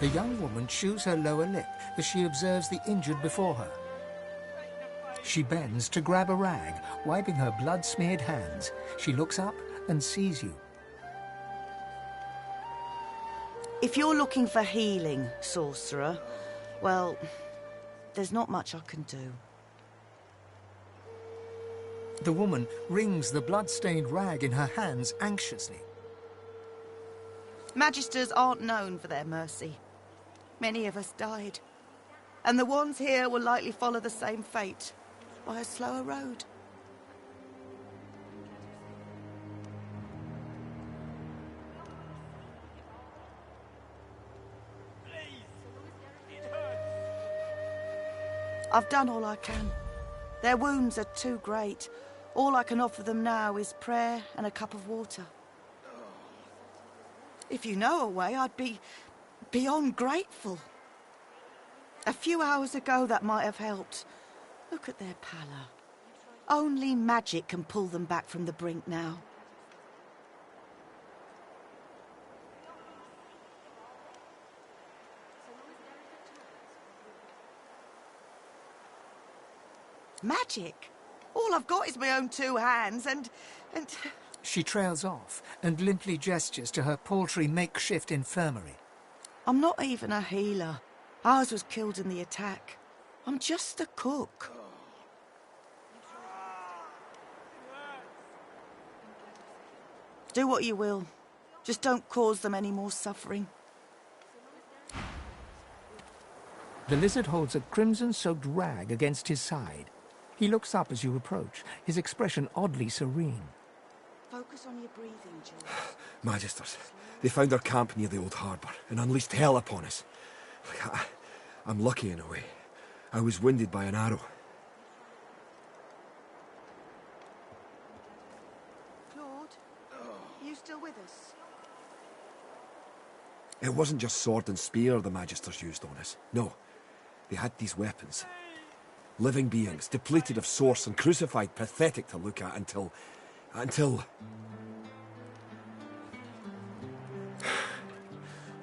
The young woman chews her lower lip as she observes the injured before her. She bends to grab a rag, wiping her blood-smeared hands. She looks up and sees you. If you're looking for healing, sorcerer, well, there's not much I can do. The woman wrings the blood-stained rag in her hands anxiously. Magisters aren't known for their mercy. Many of us died. And the ones here will likely follow the same fate, by a slower road. I've done all I can. Their wounds are too great. All I can offer them now is prayer and a cup of water. If you know a way, I'd be beyond grateful. A few hours ago, that might have helped. Look at their pallor. Only magic can pull them back from the brink now. Magic? All I've got is my own 2 hands and... She trails off and limply gestures to her paltry makeshift infirmary. I'm not even a healer. Ours was killed in the attack. I'm just a cook. Do what you will. Just don't cause them any more suffering. The lizard holds a crimson-soaked rag against his side. He looks up as you approach, his expression oddly serene. Focus on your breathing, Jules. Magisters, they found our camp near the old harbour and unleashed hell upon us. I'm lucky in a way. I was wounded by an arrow. Claude, are you still with us? It wasn't just sword and spear the Magisters used on us. No, they had these weapons. Living beings, depleted of source and crucified, pathetic to look at until...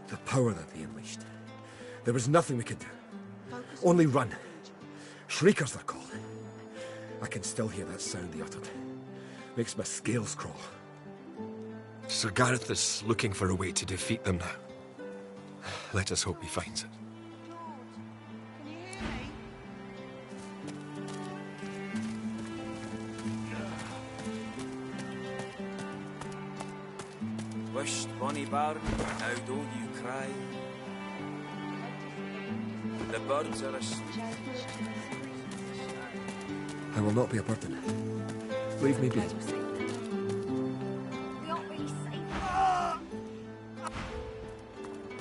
the power that they unleashed. There was nothing we could do. Only run. Shriekers they're called. I can still hear that sound they uttered. Makes my scales crawl. Sir Gareth is looking for a way to defeat them now. Let us hope he finds it. Can you hear me? Wished, bonny barn, now don't you cry. The birds are asleep. I will not be a burden. Leave me be.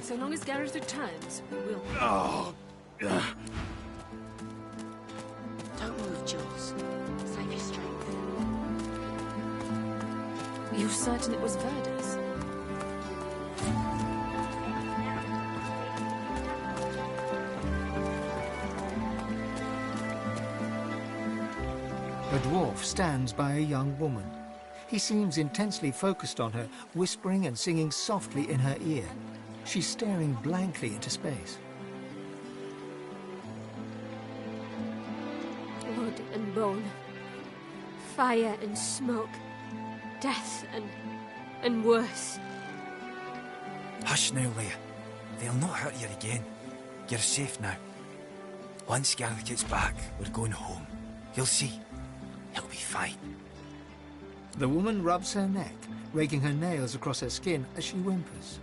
So long as Gareth returns, we will. Oh. Don't move, Jules. Save your strength. Are you certain it was Verda's? A dwarf stands by a young woman. He seems intensely focused on her, whispering and singing softly in her ear. She's staring blankly into space. Blood and bone. Fire and smoke. Death and worse. Hush now, Leia. They'll not hurt you again. You're safe now. Once Gareth gets back, we're going home. You'll see. He'll be fine. The woman rubs her neck, raking her nails across her skin as she whimpers.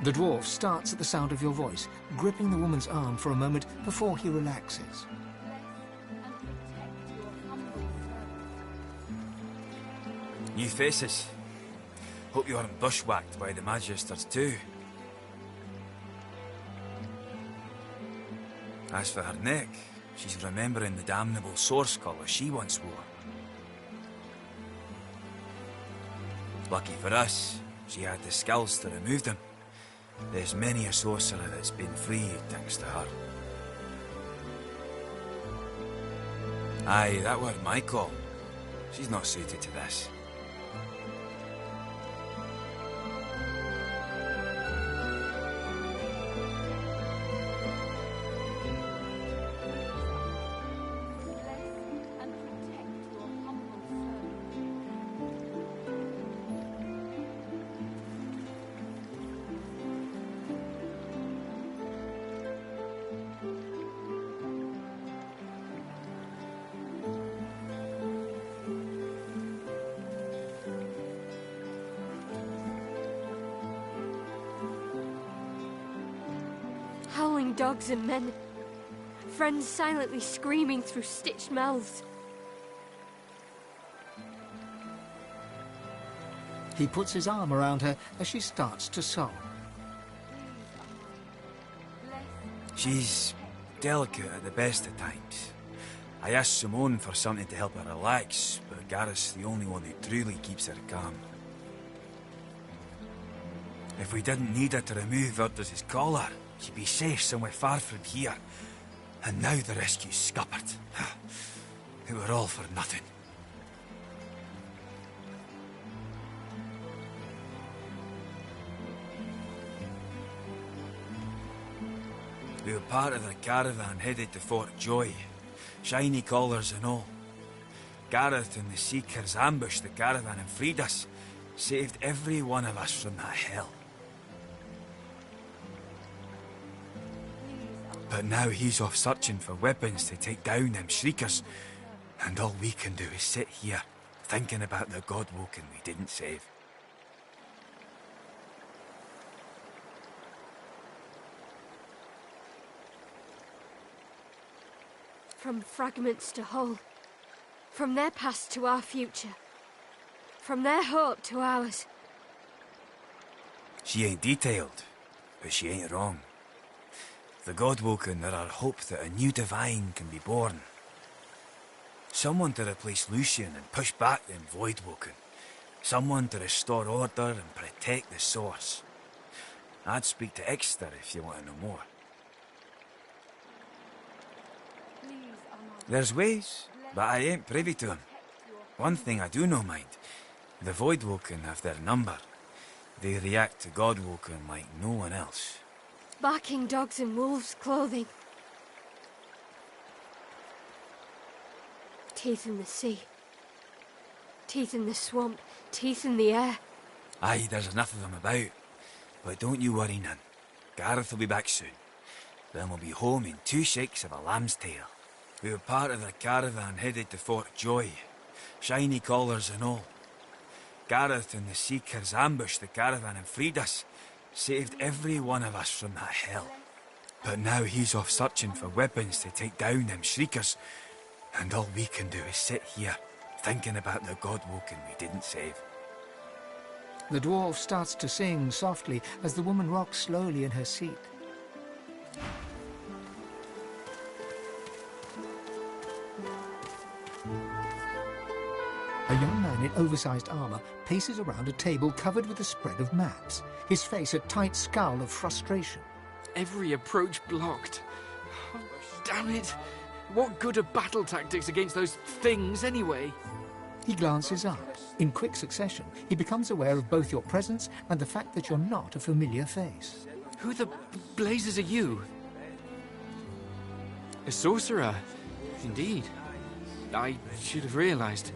The dwarf starts at the sound of your voice, gripping the woman's arm for a moment before he relaxes. New faces. Hope you aren't bushwhacked by the Magisters too. As for her neck, she's remembering the damnable source collar she once wore. Lucky for us, she had the skills to remove them. There's many a sorcerer that's been freed thanks to her. Aye, that were my call. She's not suited to this. Howling dogs and men. Friends silently screaming through stitched mouths. He puts his arm around her as she starts to sob. She's delicate at the best of times. I asked Simone for something to help her relax, but Gareth's the only one who truly keeps her calm. If we didn't need her to remove Verdes' collar, she'd be safe somewhere far from here. And now the rescue's scuppered. It were all for nothing. We were part of the caravan headed to Fort Joy, shiny collars and all. Gareth and the Seekers ambushed the caravan and freed us, saved every one of us from that hell. But now he's off searching for weapons to take down them shriekers, and all we can do is sit here, thinking about the Godwoken we didn't save. From fragments to whole. From their past to our future. From their hope to ours. She ain't detailed, but she ain't wrong. The Godwoken are our hope that a new divine can be born. Someone to replace Lucian and push back them Voidwoken. Someone to restore order and protect the source. I'd speak to Exeter if you want to know more. There's ways, but I ain't privy to them. One thing I do know mind. The Voidwoken have their number. They react to Godwoken like no one else. Barking dogs in wolves' clothing. Teeth in the sea. Teeth in the swamp. Teeth in the air. Aye, there's enough of them about. But don't you worry none. Gareth will be back soon. Then we'll be home in 2 shakes of a lamb's tail. We were part of the caravan headed to Fort Joy. Shiny collars and all. Gareth and the Seekers ambushed the caravan and freed us. Saved every one of us from that hell. But now he's off searching for weapons to take down them shriekers. And all we can do is sit here, thinking about the Godwoken we didn't save. The dwarf starts to sing softly as the woman rocks slowly in her seat. A young man in oversized armor paces around a table covered with a spread of maps, his face a tight scowl of frustration. Every approach blocked. Oh, damn it! What good are battle tactics against those things, anyway? He glances up. In quick succession, he becomes aware of both your presence and the fact that you're not a familiar face. Who the blazes are you? A sorcerer? Indeed. I should have realized.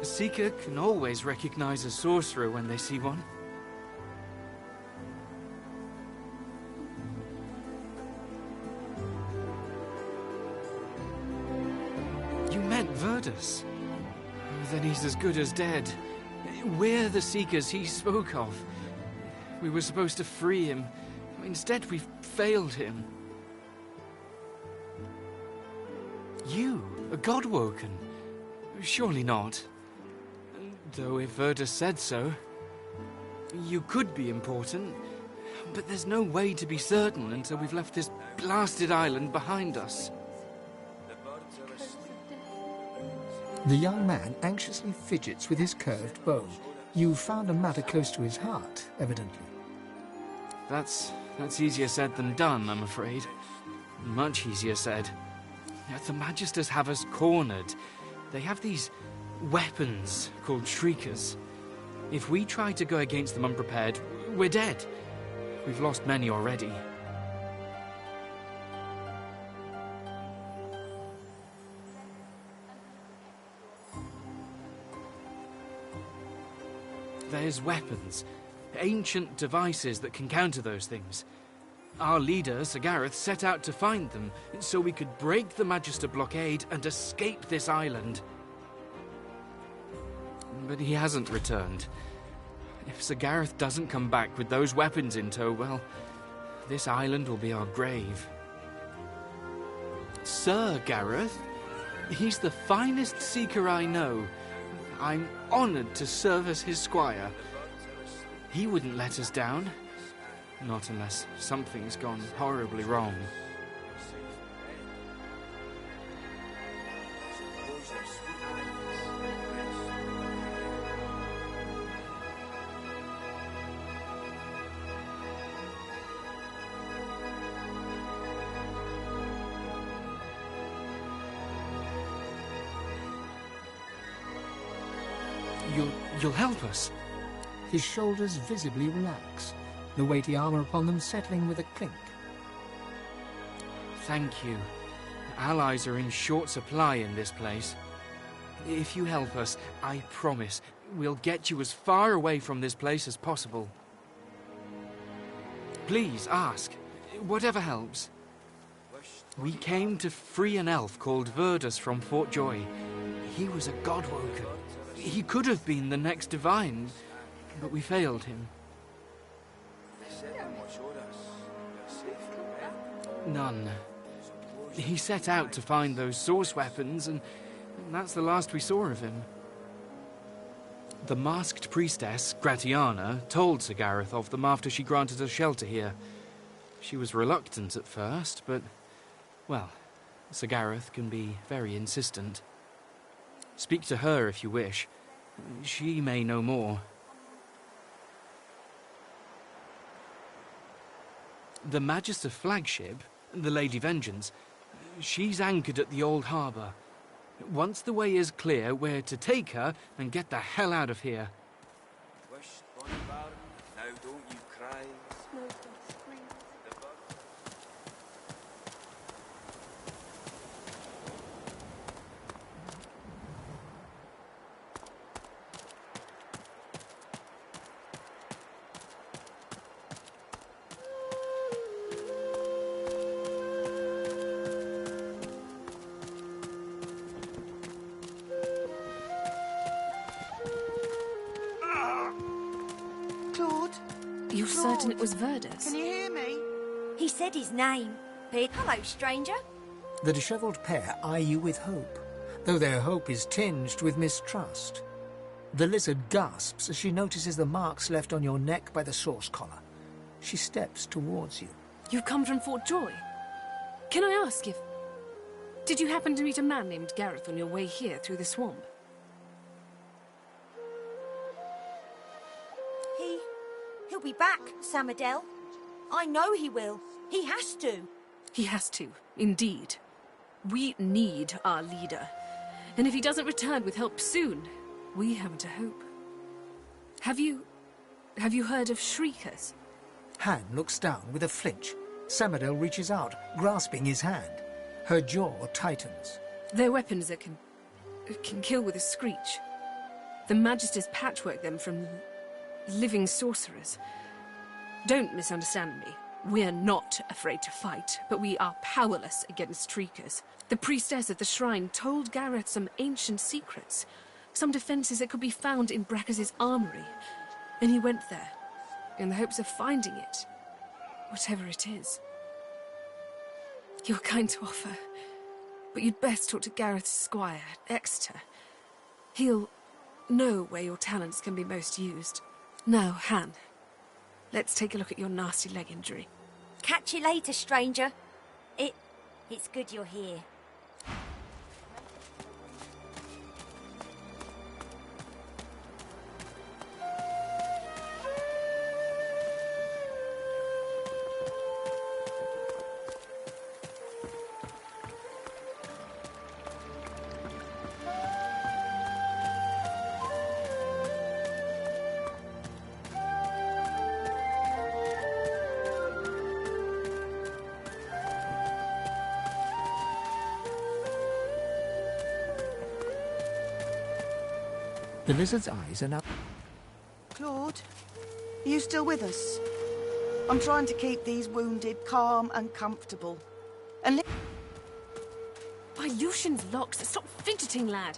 A seeker can always recognize a sorcerer when they see one. You met Verdes. Then he's as good as dead. We're the seekers he spoke of. We were supposed to free him. Instead, we've failed him. You, a Godwoken? Surely not. Though if Verdes said so. You could be important, but there's no way to be certain until we've left this blasted island behind us. The young man anxiously fidgets with his curved bow. You've found a matter close to his heart, evidently. That's easier said than done, I'm afraid. Much easier said. The Magisters have us cornered. They have these weapons called Shriekers. If we try to go against them unprepared, we're dead. We've lost many already. There's weapons, ancient devices that can counter those things. Our leader, Sir Gareth, set out to find them so we could break the Magister blockade and escape this island. But he hasn't returned. If Sir Gareth doesn't come back with those weapons in tow, well, This island will be our grave. Sir Gareth, he's the finest seeker I know. I'm honoured to serve as his squire. He wouldn't let us down. Not unless something's gone horribly wrong. You'll help us? His shoulders visibly relax, the weighty armor upon them settling with a clink. Thank you. Allies are in short supply in this place. If you help us, I promise we'll get you as far away from this place as possible. Please ask. Whatever helps. We came to free an elf called Verdus from Fort Joy. He was a godwoken. He could have been the next divine, but we failed him. None. He set out to find those source weapons, and that's the last we saw of him. The masked priestess, Gratiana, told Sir Gareth of them after she granted us shelter here. She was reluctant at first, but, well, Sir Gareth can be very insistent. Speak to her if you wish. She may know more. The Magister flagship, the Lady Vengeance, she's anchored at the old harbour. Once the way is clear, we're to take her and get the hell out of here. Now don't you cry. Claude? You're certain it was Verdus? Can you hear me? He said his name. Hello, stranger. The dishevelled pair eye you with hope, though their hope is tinged with mistrust. The lizard gasps as she notices the marks left on your neck by the source collar. She steps towards you. You've come from Fort Joy? Can I ask if... Did you happen to meet a man named Gareth on your way here through the swamp? He'll be back, Sam Adele. I know he will. He has to. He has to, indeed. We need our leader. And if he doesn't return with help soon, we haven't a hope. Have you heard of Shriekers? Han looks down with a flinch. Samadel reaches out, grasping his hand. Her jaw tightens. They're weapons that can kill with a screech. The Magisters patchwork them from living sorcerers. Don't misunderstand me. We're not afraid to fight, but we are powerless against Shriekers. The priestess at the shrine told Gareth some ancient secrets, some defenses that could be found in Brackus's armory, and he went there, in the hopes of finding it, whatever it is. You're kind to offer, but you'd best talk to Gareth's squire, Exeter. He'll know where your talents can be most used. Now, Han, let's take a look at your nasty leg injury. Catch you later, stranger. It's good you're here. The lizard's eyes are now... Claude, are you still with us? I'm trying to keep these wounded calm and comfortable. And By Lucian's locks, stop fidgeting, lad.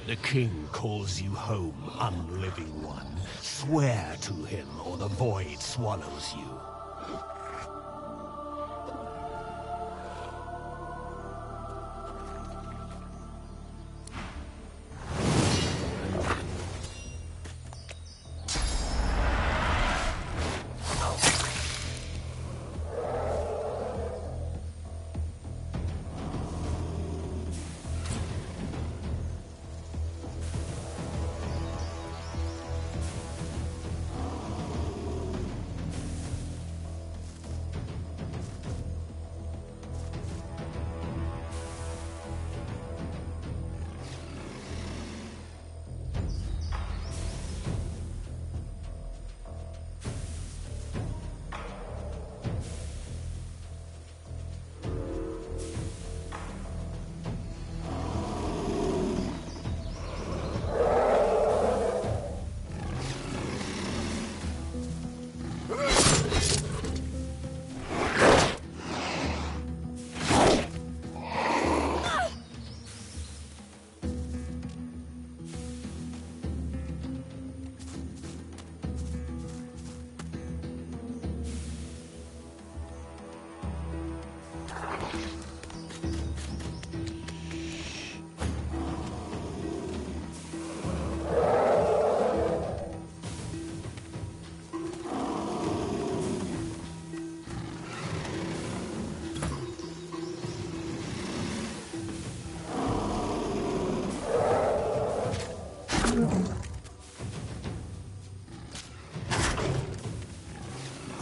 The king calls you home, unliving one. Swear to him, or the void swallows you.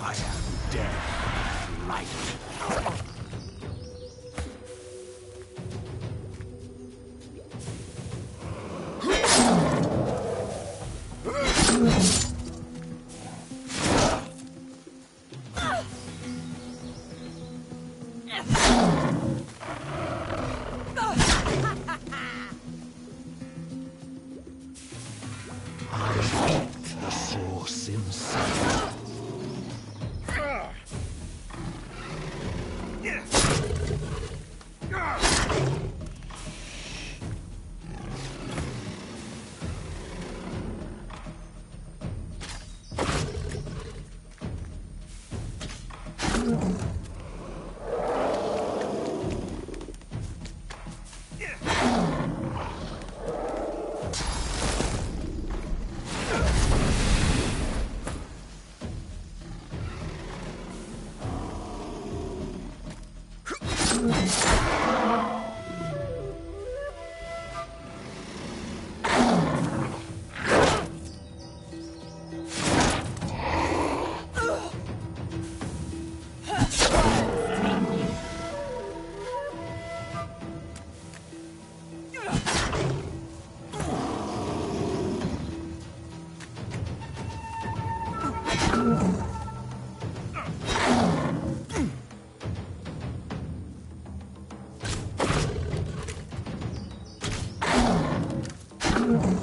I am dead. Light. I eat the source inside.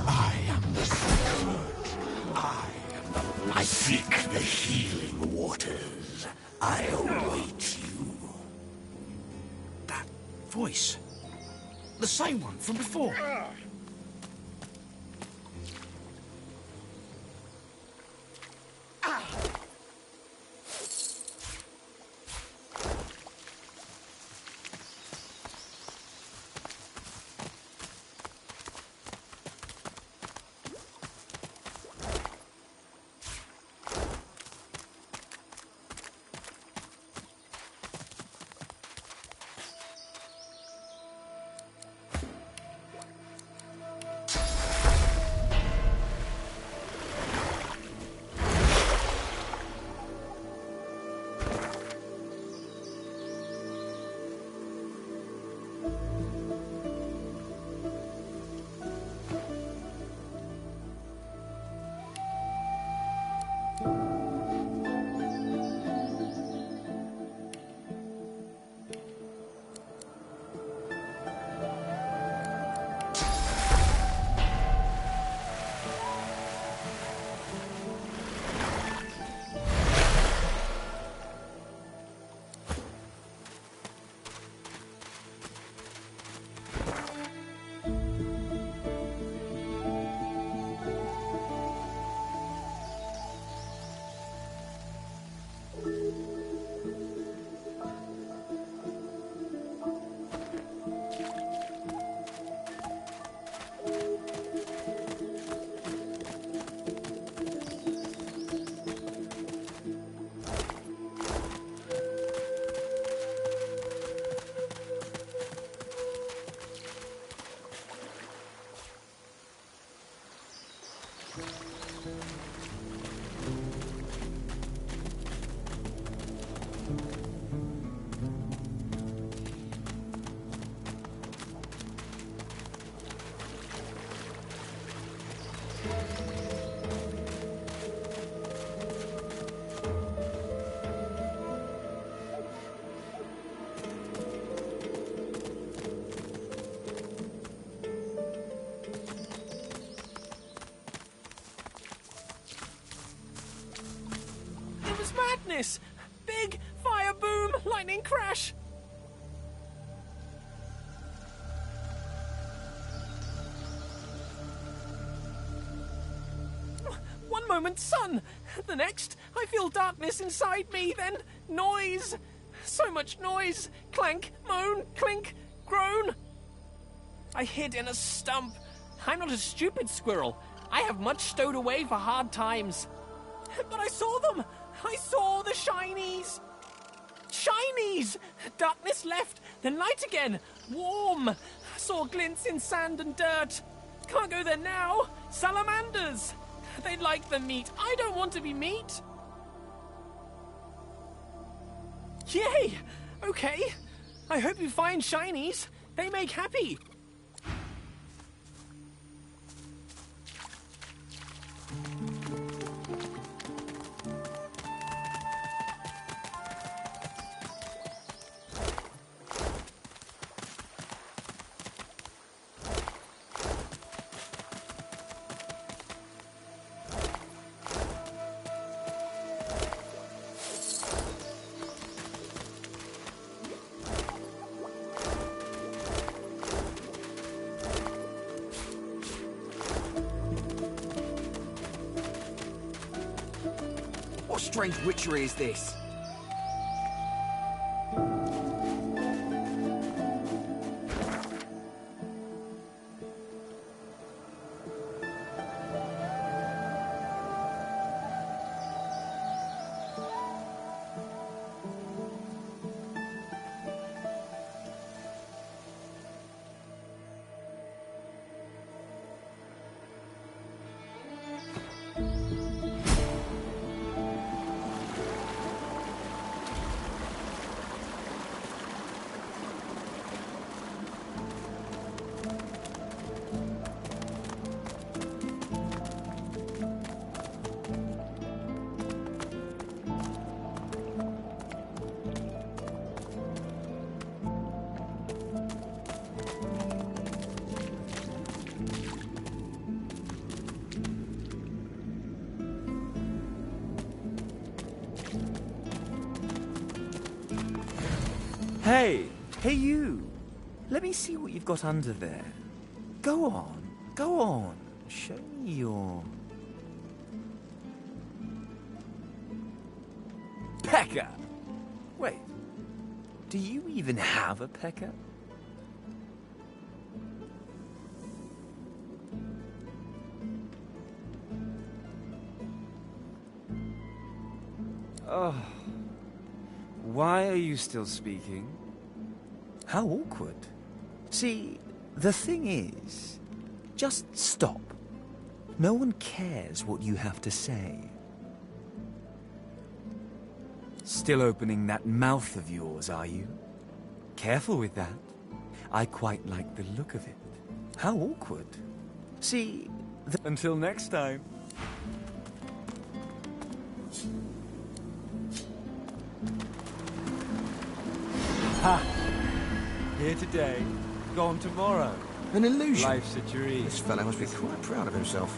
I am the secret. I am the light. I seek the healing waters. I await you. That voice. The same one from before. darkness! Big fire boom, lightning crash! One moment, sun! The next, I feel darkness inside me, then noise! So much noise! Clank, moan, clink, groan! I hid in a stump. I'm not a stupid squirrel. I have much stowed away for hard times. But I saw them! I saw the shinies! Shinies! Darkness left, then light again. Warm. Saw glints in sand and dirt. Can't go there now. Salamanders! They like the meat. I don't want to be meat. Yay! Okay. I hope you find shinies. They make happy. What strange witchery is this? Hey you! Let me see what you've got under there. Go on. Show me your... pecker! Wait, do you even have a pecker? Oh, why are you still speaking? How awkward. See, the thing is, just stop. No one cares what you have to say. Still opening that mouth of yours, are you? Careful with that. I quite like the look of it. How awkward. See, until next time. Ha! Here today, gone tomorrow. An illusion. Life's a dream. This fellow must be quite proud of himself.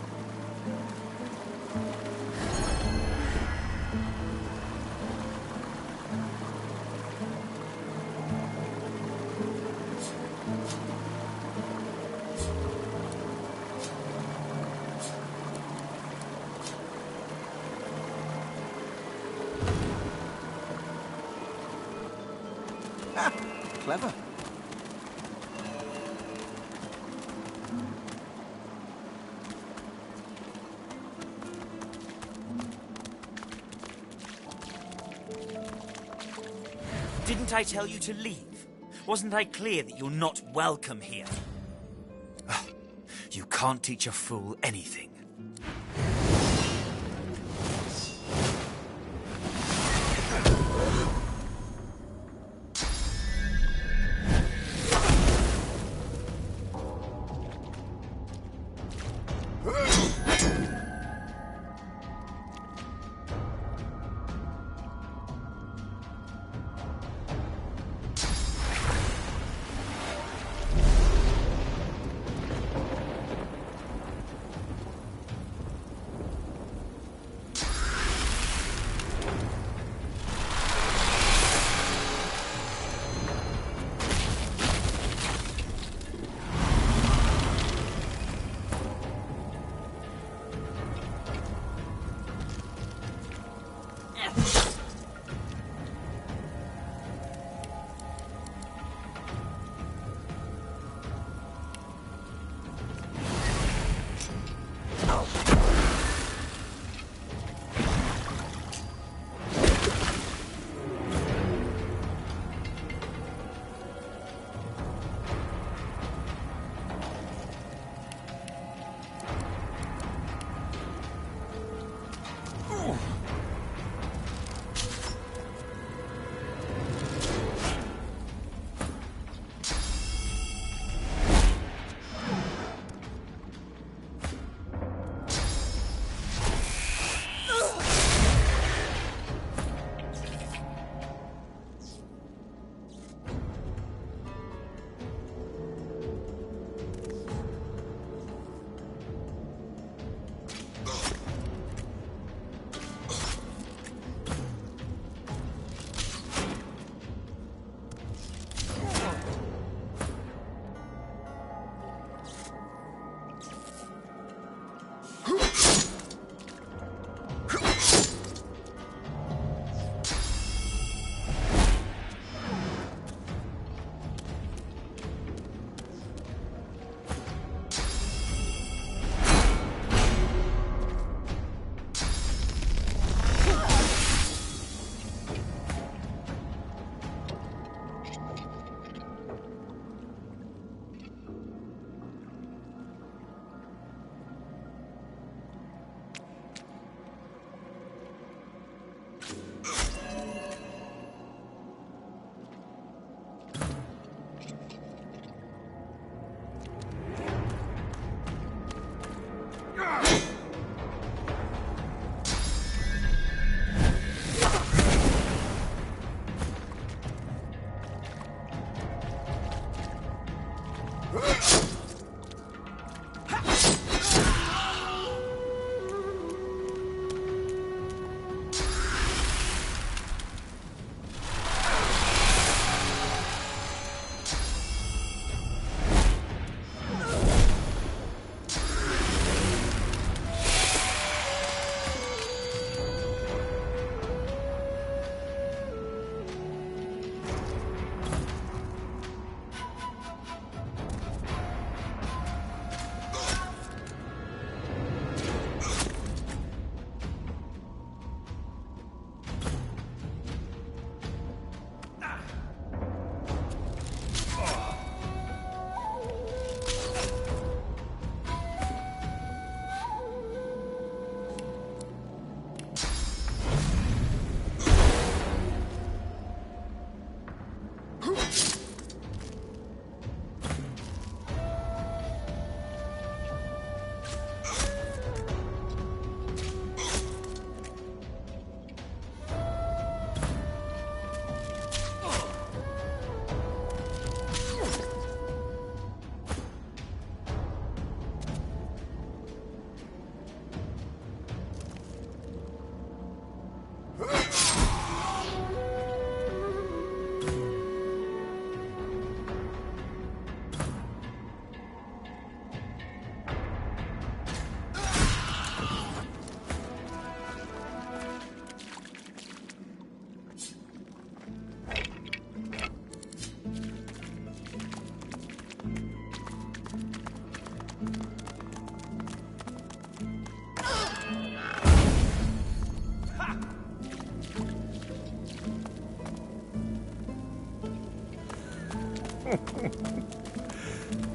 Clever. Didn't I tell you to leave? Wasn't I clear that you're not welcome here? You can't teach a fool anything.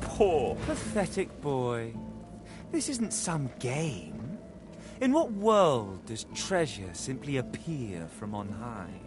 Poor, pathetic boy. This isn't some game. In what world does treasure simply appear from on high?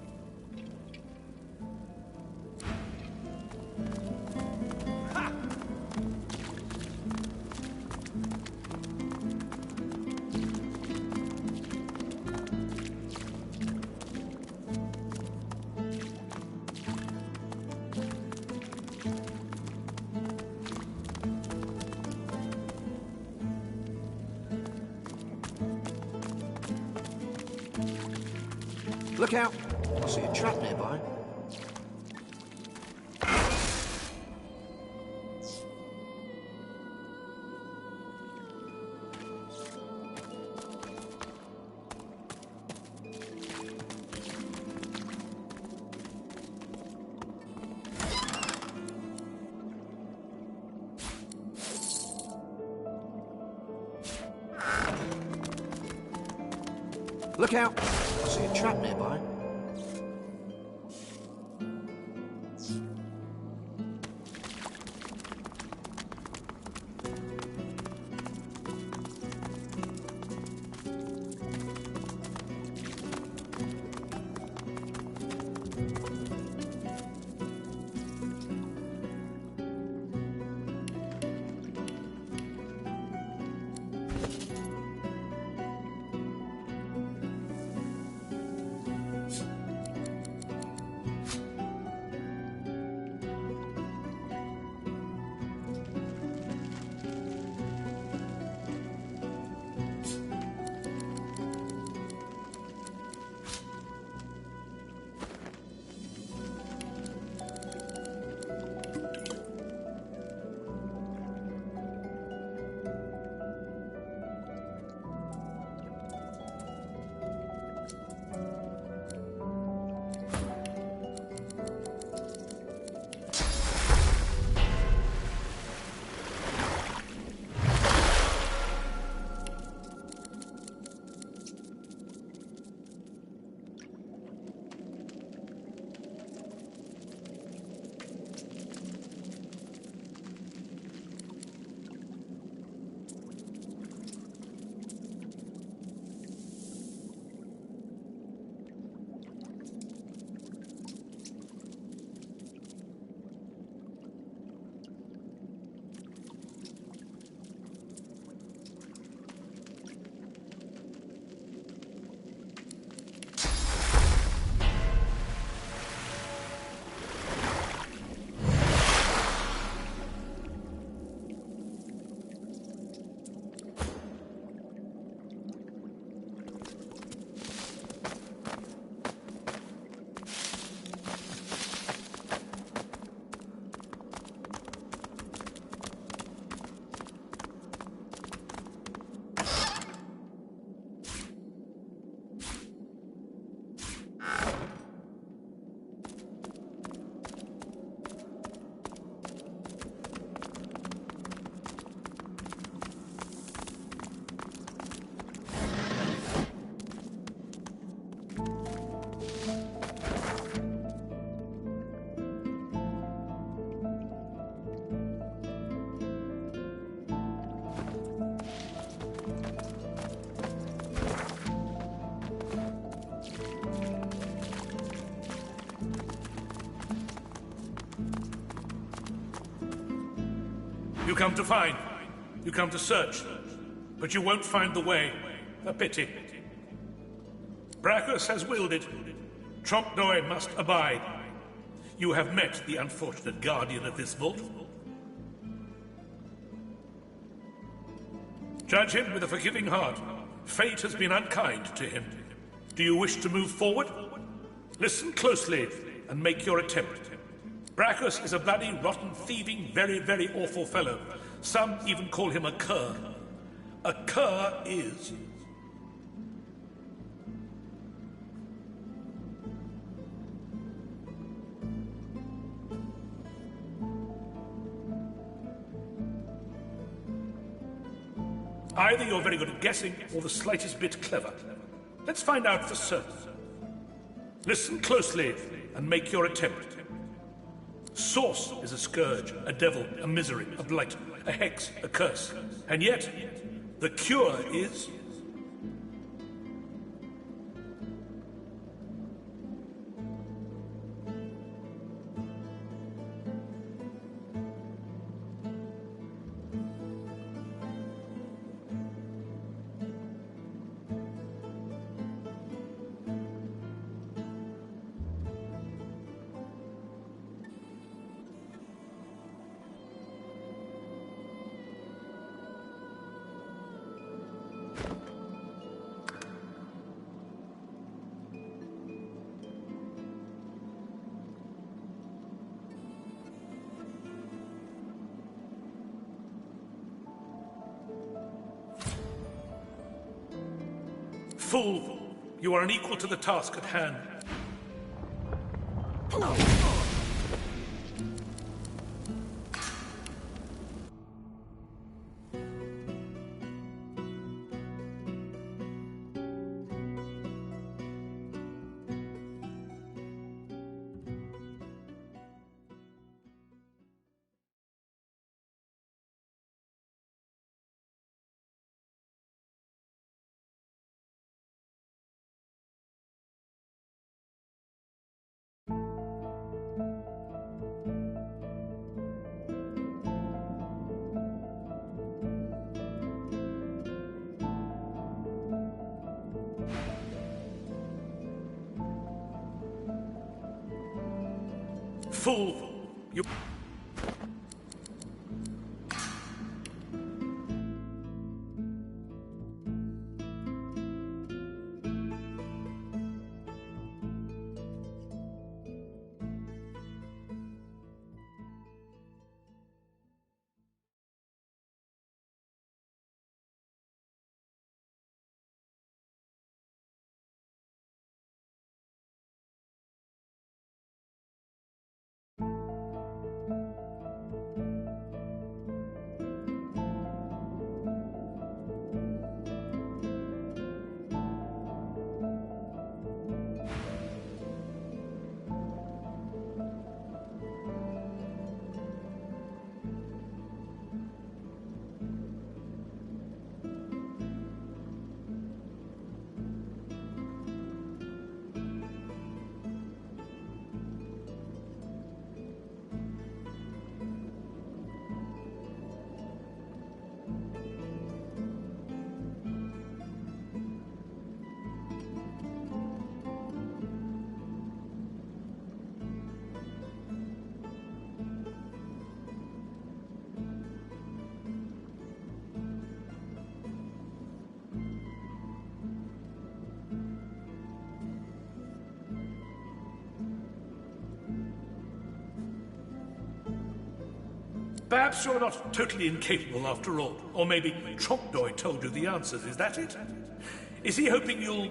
Look out! I see a trap nearby. Look out! I see a trap nearby. You come to find. You come to search. But you won't find the way. A pity. Brachus has willed it. Trompdoy must abide. You have met the unfortunate guardian of this vault. Judge him with a forgiving heart. Fate has been unkind to him. Do you wish to move forward? Listen closely and make your attempt. Brachus is a bloody, rotten, thieving, very, very awful fellow. Some even call him a cur. A cur is... either you're very good at guessing, or the slightest bit clever. Let's find out for certain. Listen closely, and make your attempt. Source is a scourge, a devil, a misery, a blight, a hex, a curse. And yet, the cure is... Fool! You are unequal to the task at hand. Fool! You... Perhaps you're not totally incapable after all. Or maybe Trompdoy told you the answers, is that it? Is he hoping you'll...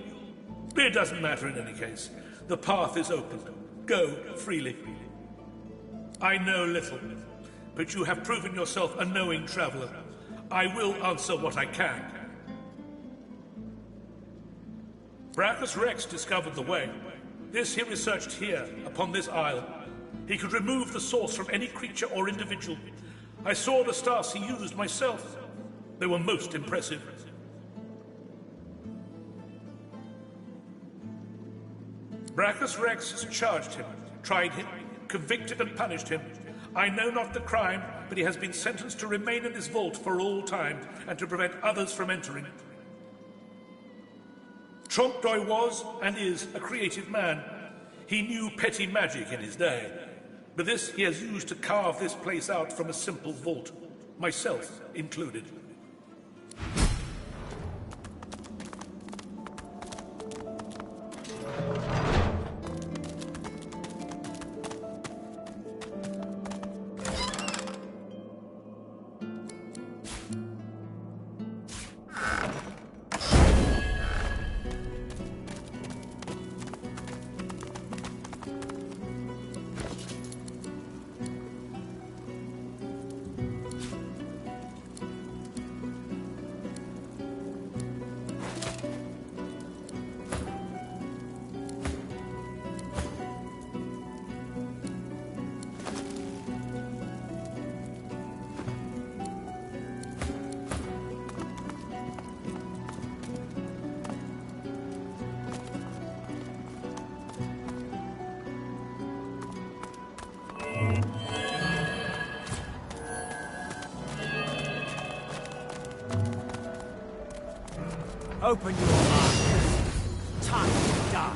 It doesn't matter in any case. The path is open. Go freely. I know little, but you have proven yourself a knowing traveler. I will answer what I can. Brachus Rex discovered the way. This he researched here, upon this isle. He could remove the source from any creature or individual. I saw the stars he used myself. They were most impressive. Brachus Rex has charged him, tried him, convicted and punished him. I know not the crime, but he has been sentenced to remain in this vault for all time and to prevent others from entering. Trompdoy was and is a creative man. He knew petty magic in his day, but this he has used to carve this place out from a simple vault, myself included. Open your eyes. Time to die.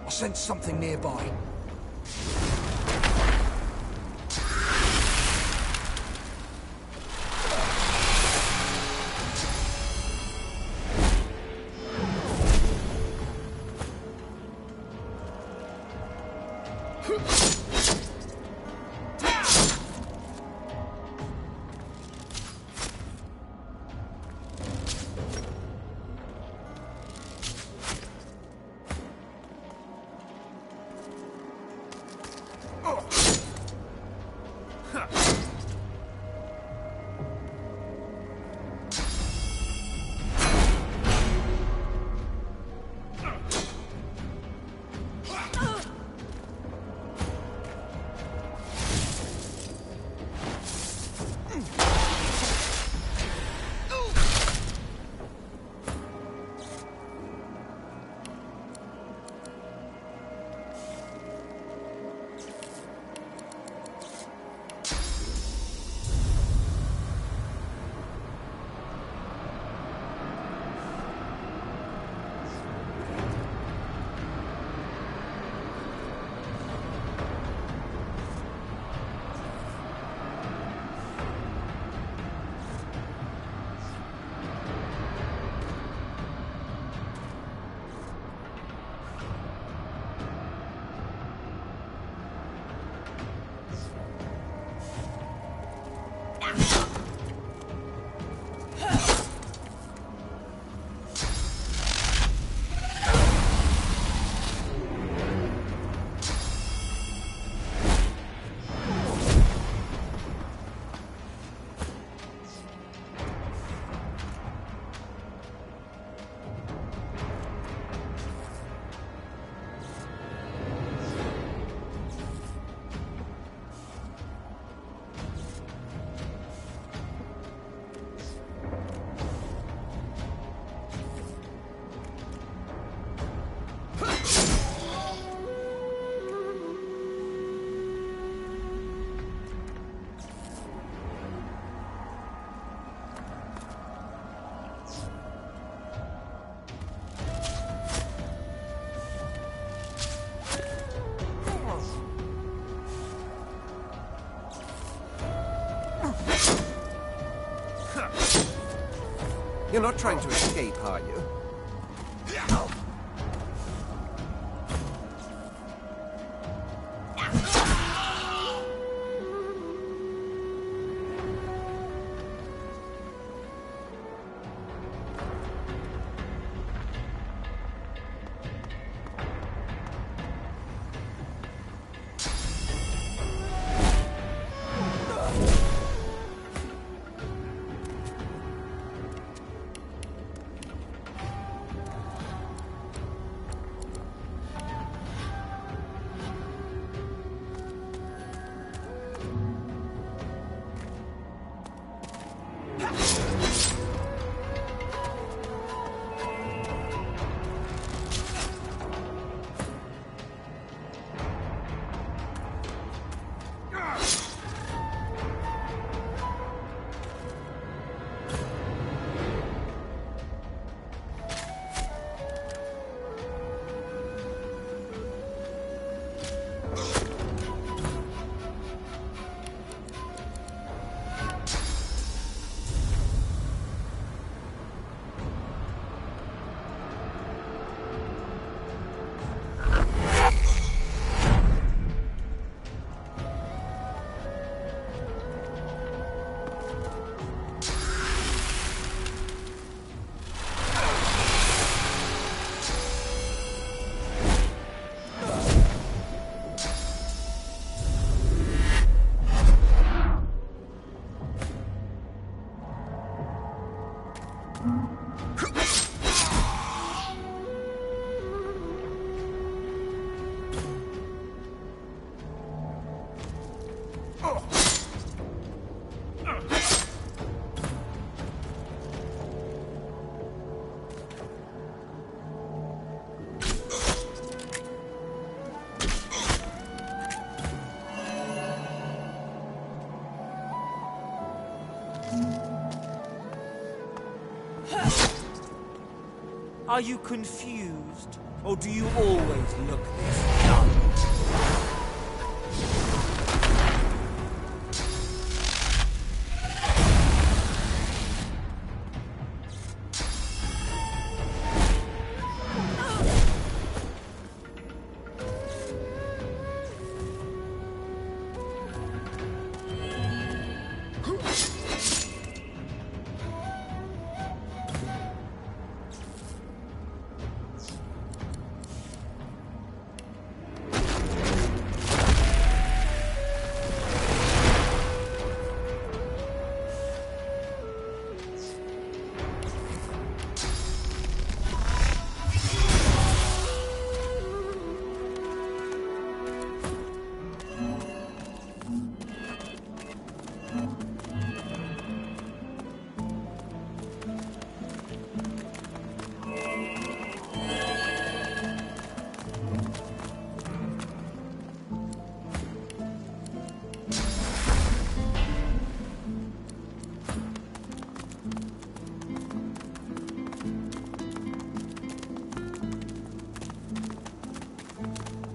Sense something nearby. You're not trying to escape, are you? Are you confused? Or do you always look this dumb?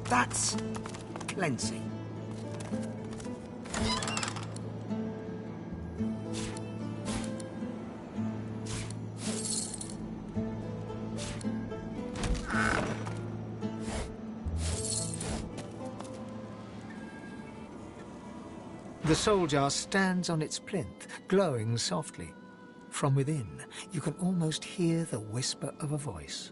That's plenty. The soul jar stands on its plinth, glowing softly. From within, you can almost hear the whisper of a voice.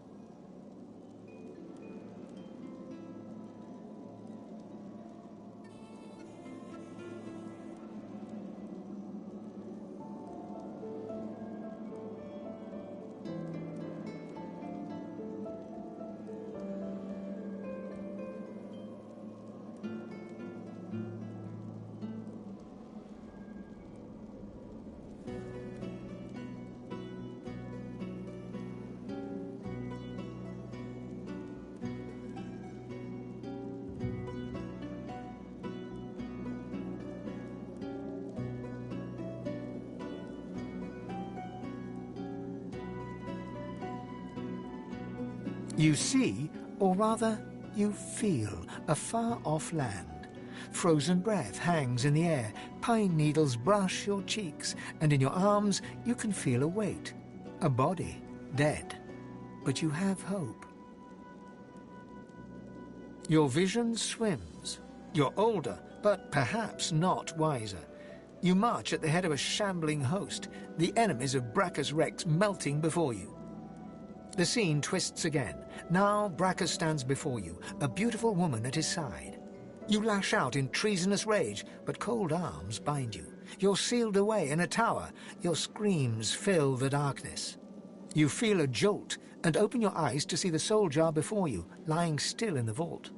You see, or rather, you feel, a far-off land. Frozen breath hangs in the air, pine needles brush your cheeks, and in your arms you can feel a weight. A body, dead, but you have hope. Your vision swims. You're older, but perhaps not wiser. You march at the head of a shambling host, the enemies of Bracchus Rex melting before you. The scene twists again. Now Bracchus stands before you, a beautiful woman at his side. You lash out in treasonous rage, but cold arms bind you. You're sealed away in a tower. Your screams fill the darkness. You feel a jolt and open your eyes to see the soul jar before you, lying still in the vault.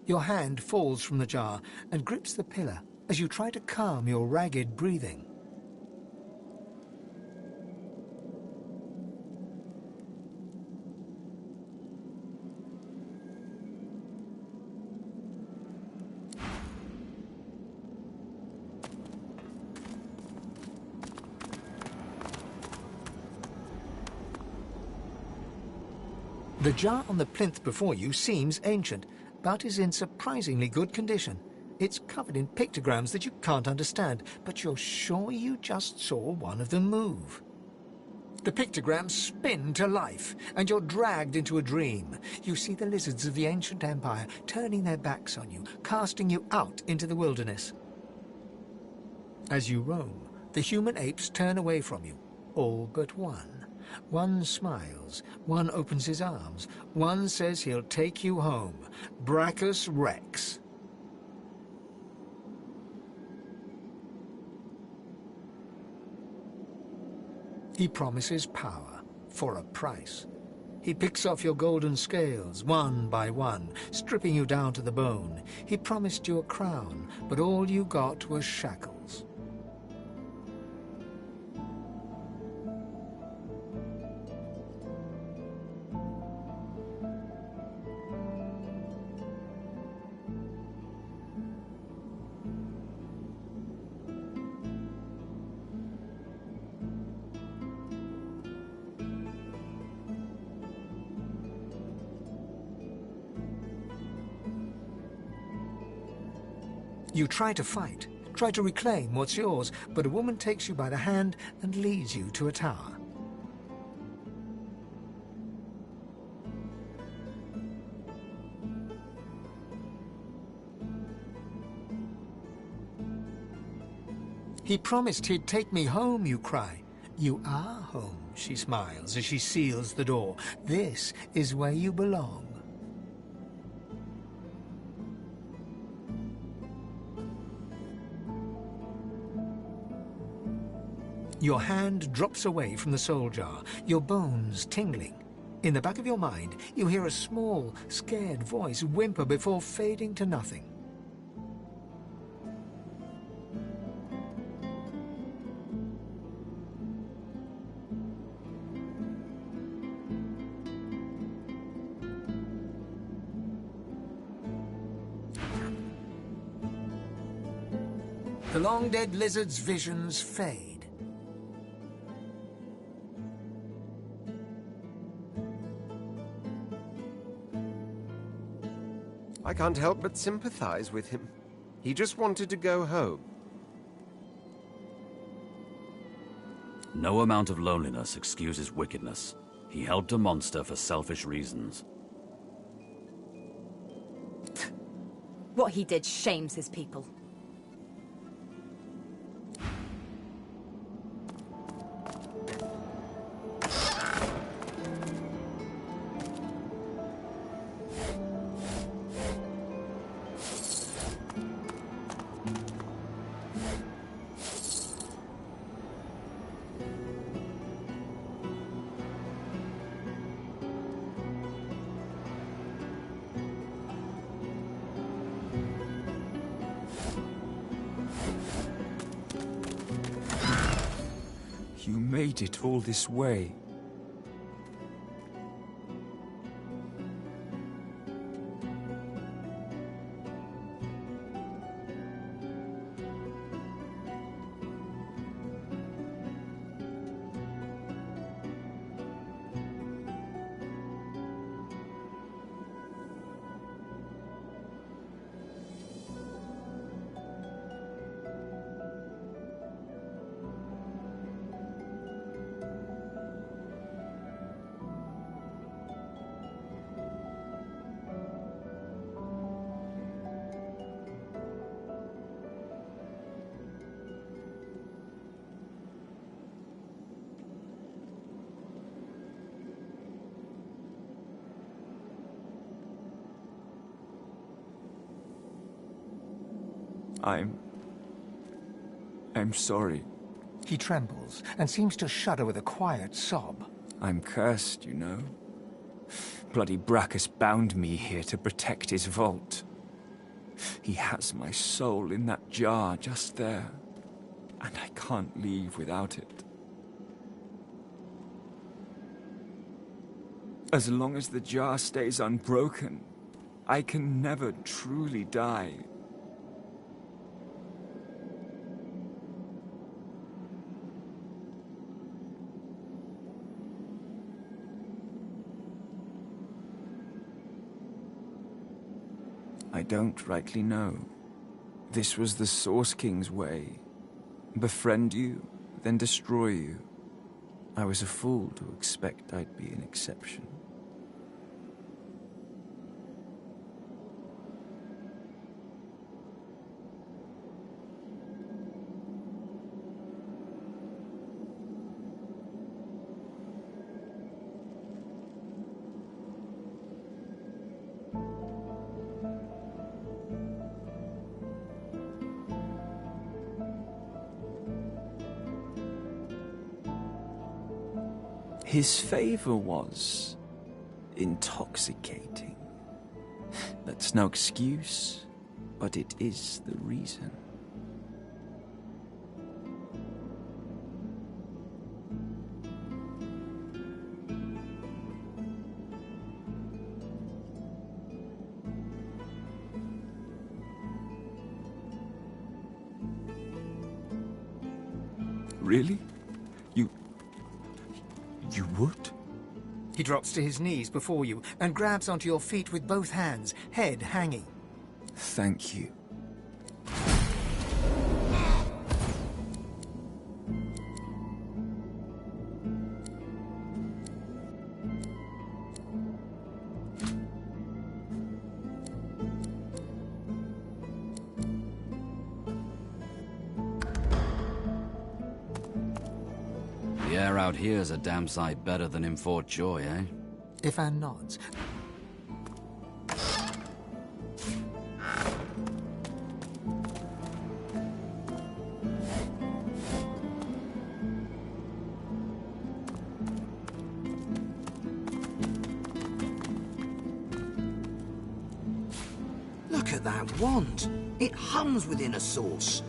Your hand falls from the jar and grips the pillar as you try to calm your ragged breathing. The jar on the plinth before you seems ancient, but is in surprisingly good condition. It's covered in pictograms that you can't understand, but you're sure you just saw one of them move. The pictograms spin to life, and you're dragged into a dream. You see the lizards of the ancient empire turning their backs on you, casting you out into the wilderness. As you roam, the human apes turn away from you, all but one. One smiles, one opens his arms, one says he'll take you home. Bracchus Rex. He promises power for a price. He picks off your golden scales, one by one, stripping you down to the bone. He promised you a crown, but all you got was shackles. You try to fight, try to reclaim what's yours, but a woman takes you by the hand and leads you to a tower. He promised he'd take me home, you cry. You are home, she smiles as she seals the door. This is where you belong. Your hand drops away from the soul jar, your bones tingling. In the back of your mind, you hear a small, scared voice whimper before fading to nothing. The long-dead lizard's visions fade. I can't help but sympathize with him. He just wanted to go home. No amount of loneliness excuses wickedness. He helped a monster for selfish reasons. What he did shames his people. You made it all this way. I'm sorry. He trembles and seems to shudder with a quiet sob. I'm cursed, you know. Bloody Brackus bound me here to protect his vault. He has my soul in that jar just there, and I can't leave without it. As long as the jar stays unbroken, I can never truly die. I don't rightly know. This was the Source King's way. Befriend you, then destroy you. I was a fool to expect I'd be an exception. His favor was intoxicating. That's no excuse, but it is the reason. Really? You would? He drops to his knees before you and grabs onto your feet with both hands, head hanging. Thank you. The air out here's a damn sight better than in Fort Joy, eh? Ifan nods. Look at that wand. It hums within a source.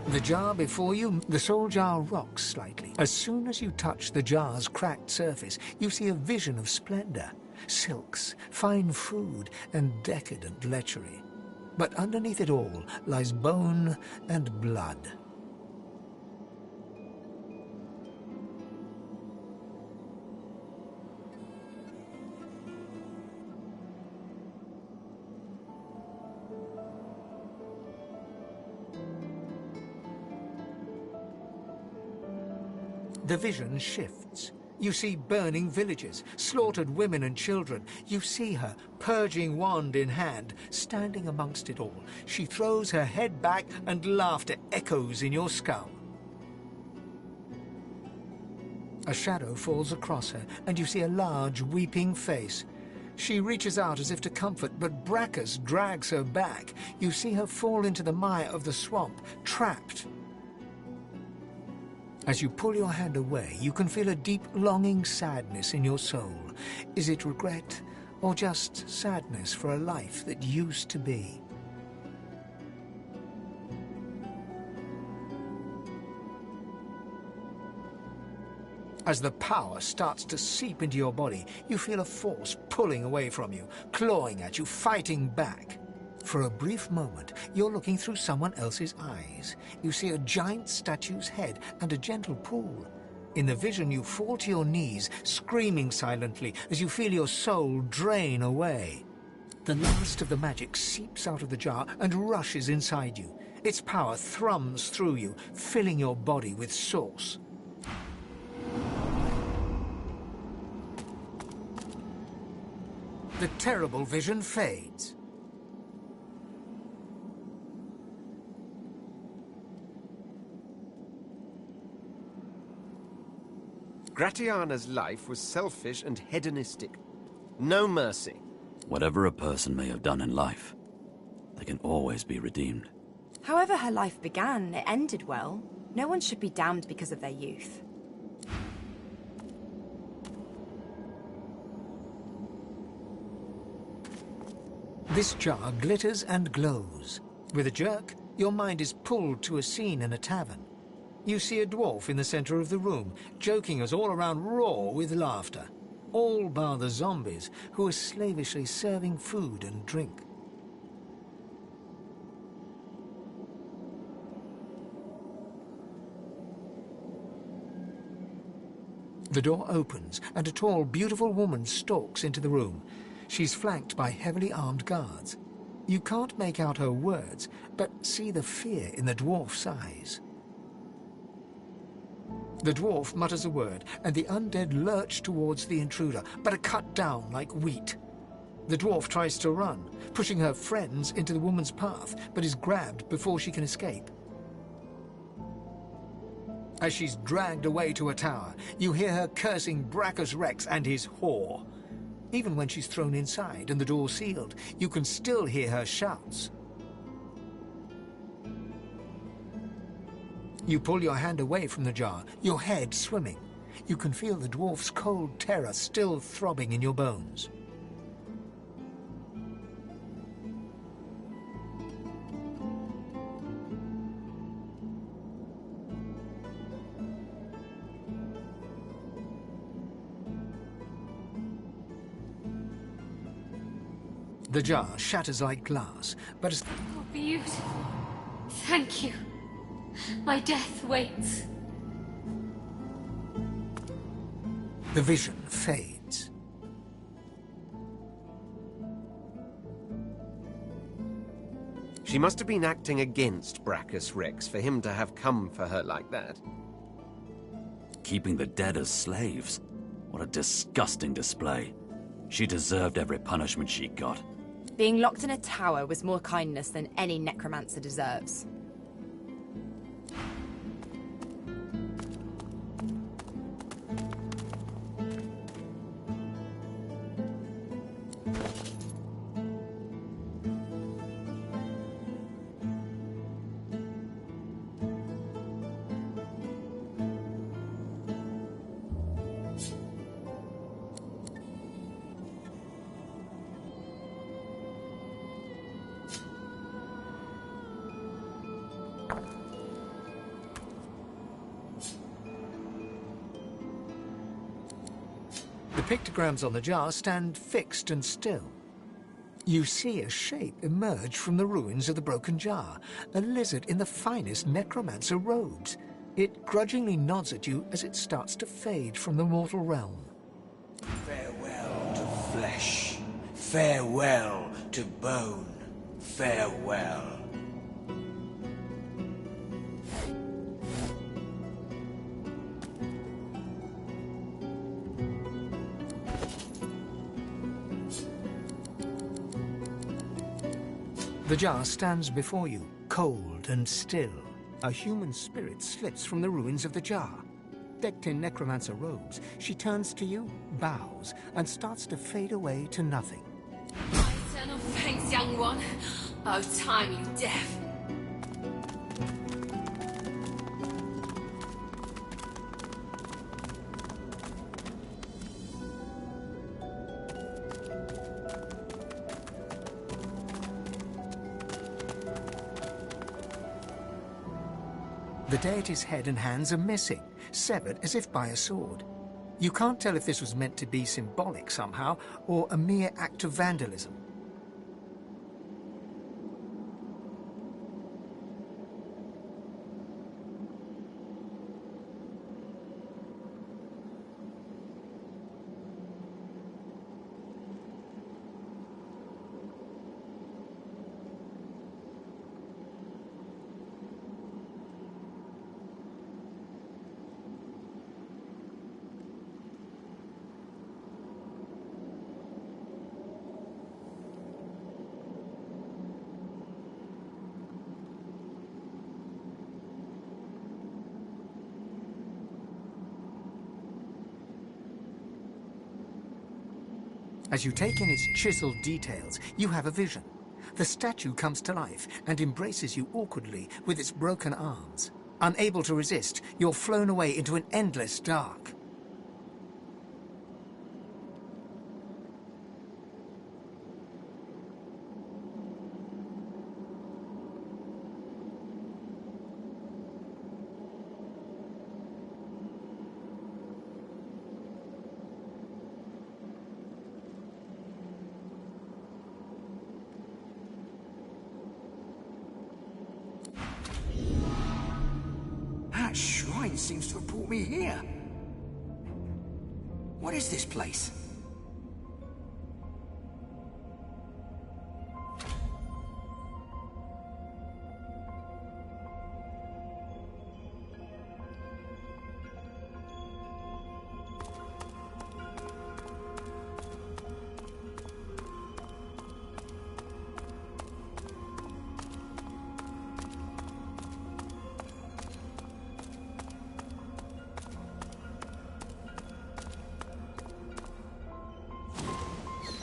The jar before you, the soul jar rocks slightly. As soon as you touch the jar's cracked surface, you see a vision of splendor, silks, fine food, and decadent lechery. But underneath it all lies bone and blood. The vision shifts. You see burning villages, slaughtered women and children. You see her, purging wand in hand, standing amongst it all. She throws her head back and laughter echoes in your skull. A shadow falls across her, and you see a large, weeping face. She reaches out as if to comfort, but Brackus drags her back. You see her fall into the mire of the swamp, trapped. As you pull your hand away, you can feel a deep, longing sadness in your soul. Is it regret, or just sadness for a life that used to be? As the power starts to seep into your body, you feel a force pulling away from you, clawing at you, fighting back. For a brief moment, you're looking through someone else's eyes. You see a giant statue's head and a gentle pool. In the vision, you fall to your knees, screaming silently as you feel your soul drain away. The last of the magic seeps out of the jar and rushes inside you. Its power thrums through you, filling your body with source. The terrible vision fades. Gratiana's life was selfish and hedonistic. No mercy. Whatever a person may have done in life, they can always be redeemed. However her life began, it ended well. No one should be damned because of their youth. This jar glitters and glows. With a jerk, your mind is pulled to a scene in a tavern. You see a dwarf in the center of the room, joking us all around roar with laughter. All bar the zombies, who are slavishly serving food and drink. The door opens, and a tall, beautiful woman stalks into the room. She's flanked by heavily armed guards. You can't make out her words, but see the fear in the dwarf's eyes. The dwarf mutters a word, and the undead lurch towards the intruder, but are cut down like wheat. The dwarf tries to run, pushing her friends into the woman's path, but is grabbed before she can escape. As she's dragged away to a tower, you hear her cursing Brachus Rex and his whore. Even when she's thrown inside and the door sealed, you can still hear her shouts. You pull your hand away from the jar, your head swimming. You can feel the dwarf's cold terror still throbbing in your bones. The jar shatters like glass, but as... Oh, beauty. Thank you. My death waits. The vision fades. She must have been acting against Brachus Rex for him to have come for her like that. Keeping the dead as slaves? What a disgusting display. She deserved every punishment she got. Being locked in a tower was more kindness than any necromancer deserves. The pictograms on the jar stand fixed and still. You see a shape emerge from the ruins of the broken jar, a lizard in the finest necromancer robes. It grudgingly nods at you as it starts to fade from the mortal realm. Farewell to flesh. Farewell to bone. Farewell. The jar stands before you, cold and still. A human spirit slips from the ruins of the jar. Decked in necromancer robes, she turns to you, bows, and starts to fade away to nothing. My eternal thanks, young one. Oh, timely death. The deity's head and hands are missing, severed as if by a sword. You can't tell if this was meant to be symbolic somehow, or a mere act of vandalism. As you take in its chiseled details, you have a vision. The statue comes to life and embraces you awkwardly with its broken arms. Unable to resist, you're flown away into an endless dark. That shrine seems to have brought me here. What is this place?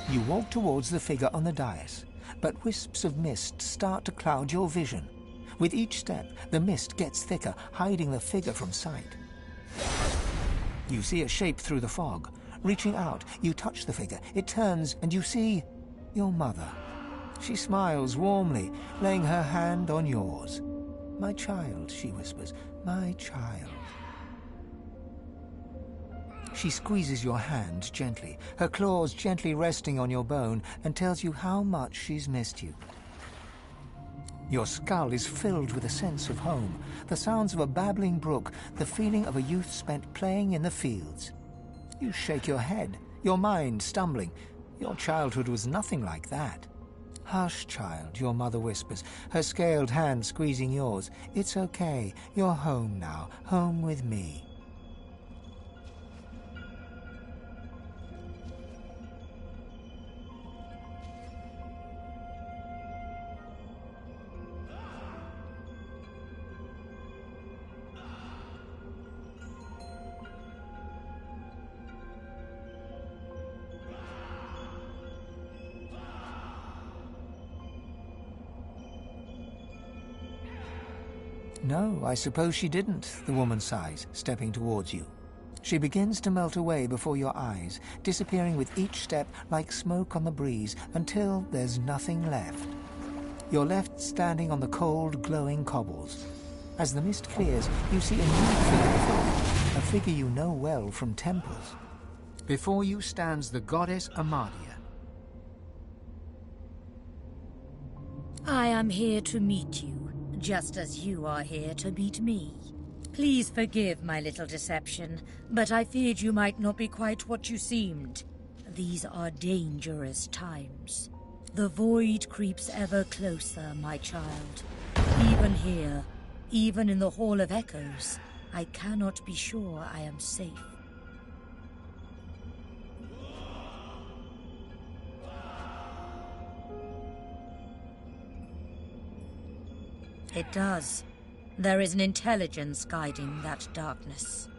You walk towards the figure on the dais, but wisps of mist start to cloud your vision. With each step, the mist gets thicker, hiding the figure from sight. You see a shape through the fog. Reaching out, you touch the figure. It turns, and you see your mother. She smiles warmly, laying her hand on yours. "My child," she whispers, "my child." She squeezes your hand gently, her claws gently resting on your bone, and tells you how much she's missed you. Your skull is filled with a sense of home, the sounds of a babbling brook, the feeling of a youth spent playing in the fields. You shake your head, your mind stumbling. Your childhood was nothing like that. "Hush, child," your mother whispers, her scaled hand squeezing yours. "It's okay. You're home now, home with me." "No, I suppose she didn't," the woman sighs, stepping towards you. She begins to melt away before your eyes, disappearing with each step like smoke on the breeze, until there's nothing left. You're left standing on the cold, glowing cobbles. As the mist clears, you see a new figure before you, a figure you know well from temples. Before you stands the goddess Amadia. I am here to meet you, just as you are here to meet me. Please forgive my little deception, but I feared you might not be quite what you seemed. These are dangerous times. The void creeps ever closer, my child. Even here, even in the Hall of Echoes, I cannot be sure I am safe. It does. There is an intelligence guiding that darkness.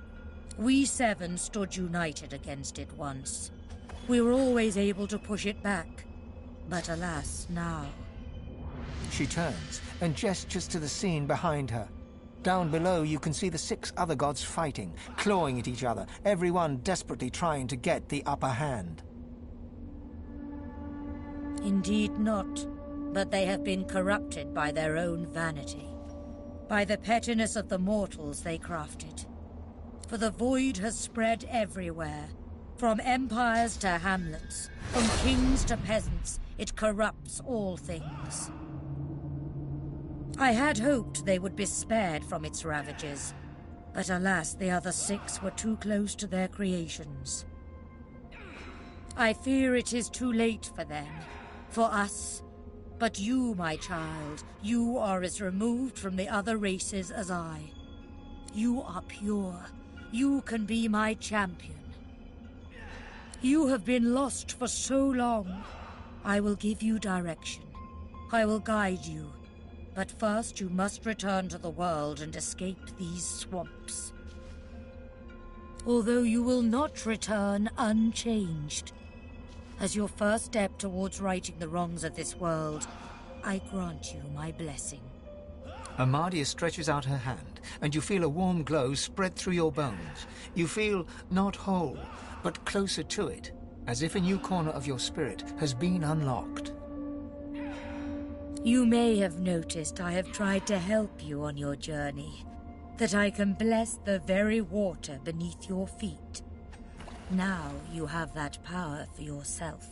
We seven stood united against it once. We were always able to push it back. But alas, now... She turns and gestures to the scene behind her. Down below, you can see the 6 other gods fighting, clawing at each other, everyone desperately trying to get the upper hand. Indeed not. But they have been corrupted by their own vanity. By the pettiness of the mortals they crafted. For the void has spread everywhere. From empires to hamlets, from kings to peasants, it corrupts all things. I had hoped they would be spared from its ravages, but alas, the other 6 were too close to their creations. I fear it is too late for them, for us. But you, my child, you are as removed from the other races as I. You are pure. You can be my champion. You have been lost for so long. I will give you direction. I will guide you. But first you must return to the world and escape these swamps. Although you will not return unchanged. As your first step towards righting the wrongs of this world, I grant you my blessing. Amadia stretches out her hand, and you feel a warm glow spread through your bones. You feel not whole, but closer to it, as if a new corner of your spirit has been unlocked. You may have noticed I have tried to help you on your journey, that I can bless the very water beneath your feet. Now you have that power for yourself.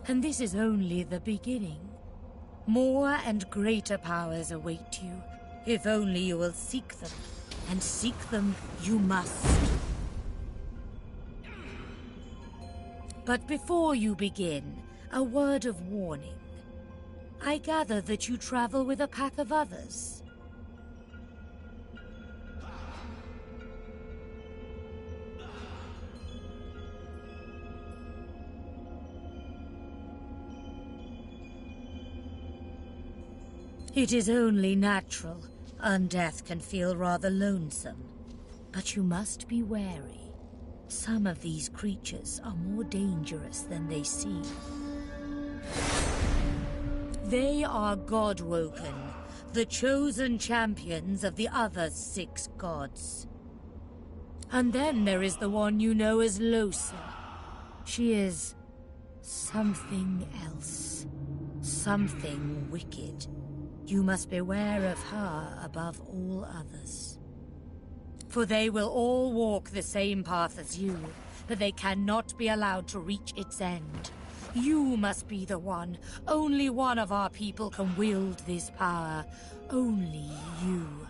And this is only the beginning. More and greater powers await you, if only you will seek them. And seek them you must. But before you begin, a word of warning. I gather that you travel with a pack of others. It is only natural. Undeath can feel rather lonesome. But you must be wary. Some of these creatures are more dangerous than they seem. They are God-woken, the chosen champions of the other 6 gods. And then there is the one you know as Losa. She is something else. Something wicked. You must beware of her above all others. For they will all walk the same path as you, but they cannot be allowed to reach its end. You must be the one. Only one of our people can wield this power. Only you.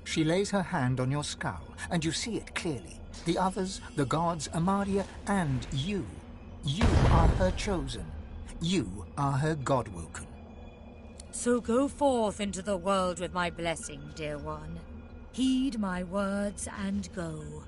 She lays her hand on your skull, and you see it clearly. The others, the gods, Amadia, and you. You are her chosen. You are her God-woken. So go forth into the world with my blessing, dear one. Heed my words and go.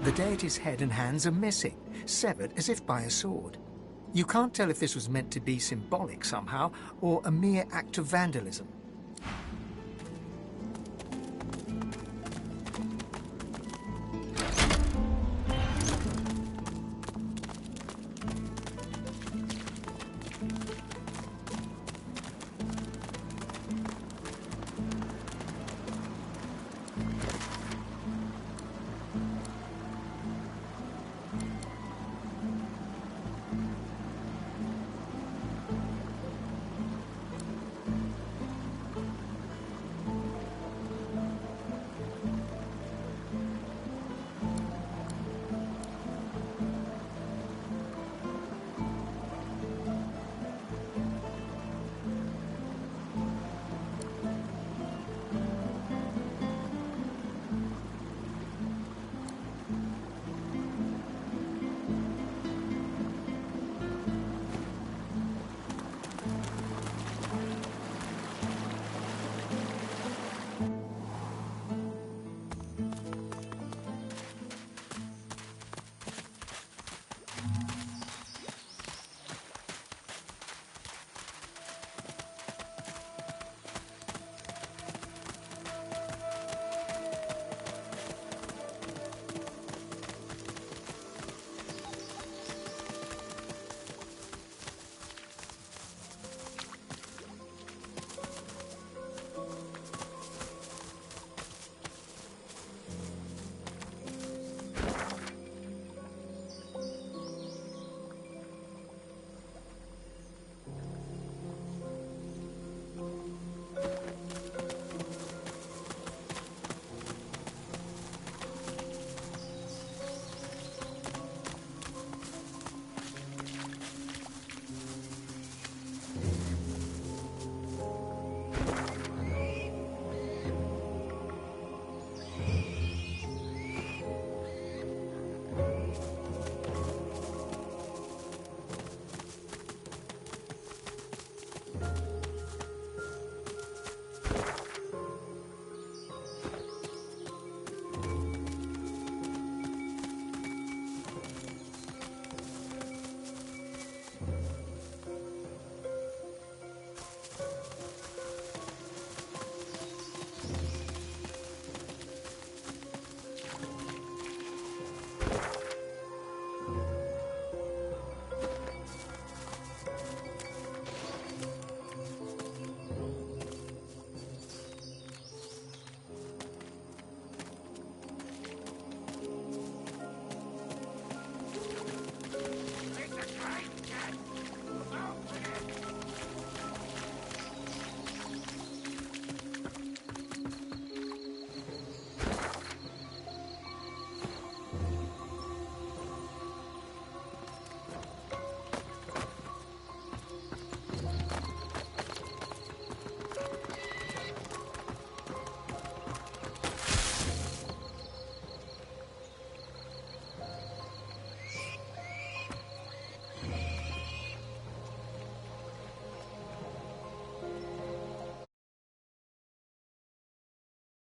The deity's head and hands are missing, severed as if by a sword. You can't tell if this was meant to be symbolic somehow, or a mere act of vandalism.